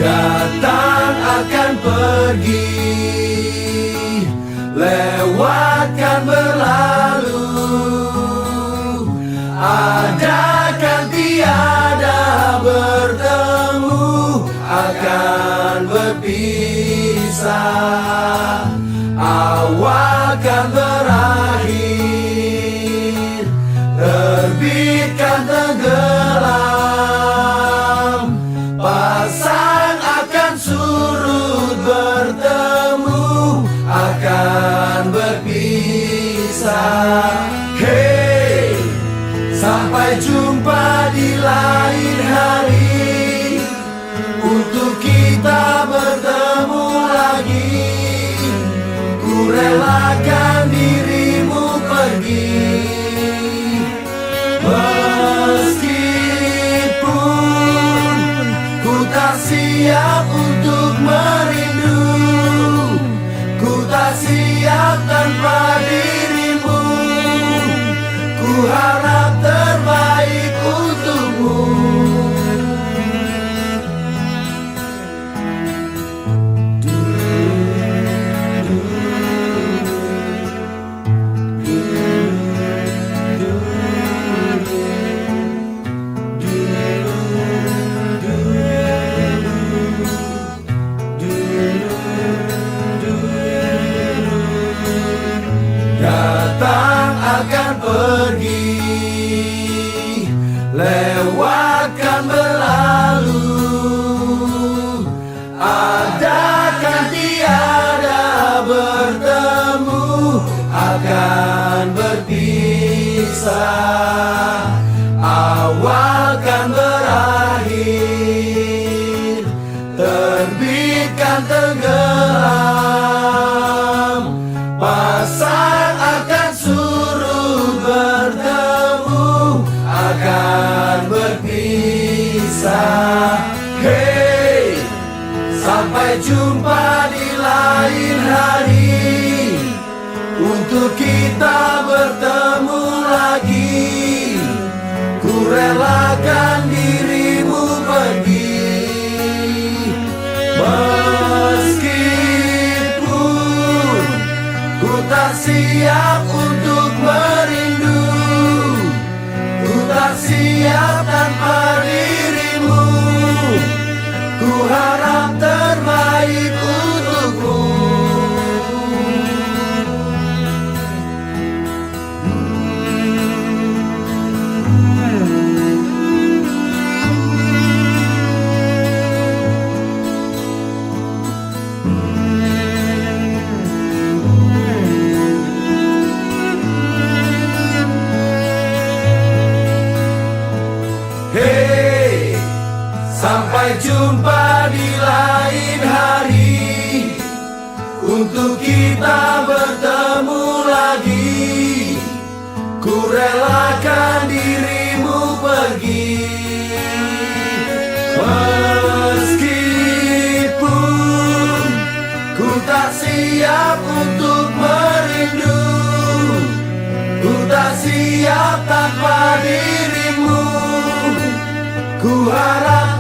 Datang akan pergi, lewatkan berlalu, ada kan tiada bertemu, akan berpisah. Awal kan berakhir, terbit kan tenggelam, pasang akan surut, bertemu akan berpisah. Hey, sampai jumpa di lain hari, untuk kita bertemu lagi. Ku relakan dirimu pergi, meskipun ku tak siap untuk merindu. Ku tak siap tanpa dirimu, ku harap terbaik untukmu. Datang akan pergi, lewatkan berlalu, ada kan tiada bertemu, akan berpisah. Awal kan berakhir, terbit kan tenggelam, pasang akan surut, bertemu akan berpisah. Hey, sampai jumpa di lain hari, untuk kita bertemu lagi. Ku relakan dirimu pergi, meskipun ku tak siap untuk merindu. Ku tak siap tanpa dirimu, ku harap terbaik untukmu. Hey, sampai jumpa di lain hari, untuk kita bertemu lagi. Ku relakan dirimu pergi, meskipun ku tak siap untuk merindu. Ku tak siap tanpa dirimu, ku harap